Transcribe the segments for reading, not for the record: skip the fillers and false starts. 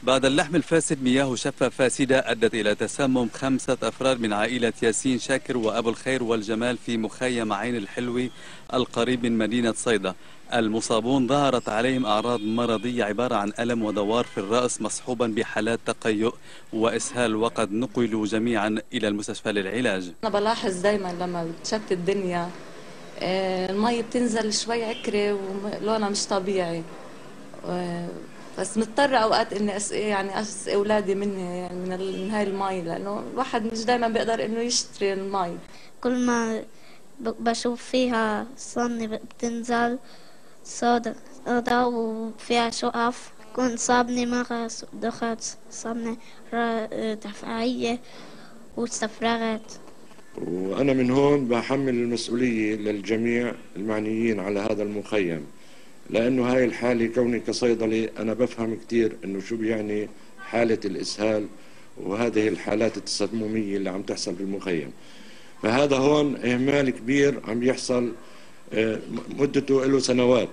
بعد اللحم الفاسد مياه شفة فاسدة أدت إلى تسمم 5 أفراد من عائلة ياسين شاكر وأبو الخير والجمال في مخيم عين الحلوي القريب من مدينة صيدا. المصابون ظهرت عليهم أعراض مرضية عبارة عن ألم ودوار في الرأس مصحوبا بحالات تقيؤ وإسهال، وقد نقلوا جميعا إلى المستشفى للعلاج. أنا بلاحظ دايما لما بتشت الدنيا المي بتنزل شوي عكرة ولونها مش طبيعي، بس مضطرة أوقات إني يعني أسقي أولادي مني يعني من هاي المي، لأنه الواحد مش دايما بيقدر إنه يشتري المي. كل ما بشوف فيها صنة بتنزل صودا وفيها شقف، كنت صابني مغص ودخلت صابني دفاعية واستفرغت. وأنا من هون بحمل المسؤولية للجميع المعنيين على هذا المخيم، لأنه هاي الحالة كوني كصيدلي أنا بفهم كتير إنه شو بيعني حالة الإسهال وهذه الحالات التسممية اللي عم تحصل في المخيم. فهذا هون إهمال كبير عم يحصل مدته له سنوات،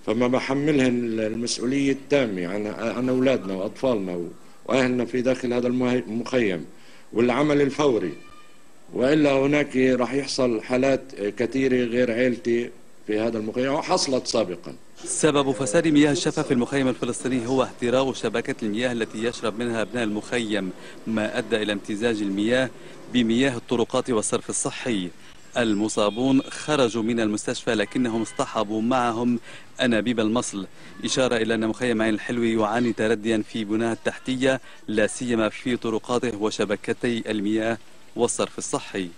فما بحملهن المسؤولية التامة عن أولادنا وأطفالنا وأهلنا في داخل هذا المخيم والعمل الفوري، وإلا هناك راح يحصل حالات كثيرة غير عيلتي في هذا المخيم وحصلت سابقا. سبب فساد مياه الشفا في المخيم الفلسطيني هو اهتراء شبكة المياه التي يشرب منها أبناء المخيم، ما أدى إلى امتزاج المياه بمياه الطرقات والصرف الصحي. المصابون خرجوا من المستشفى لكنهم اصطحبوا معهم أنابيب المصل، إشارة إلى أن مخيم عين الحلوي يعاني ترديا في بناه التحتية، لا سيما في طرقاته وشبكتي المياه والصرف الصحي.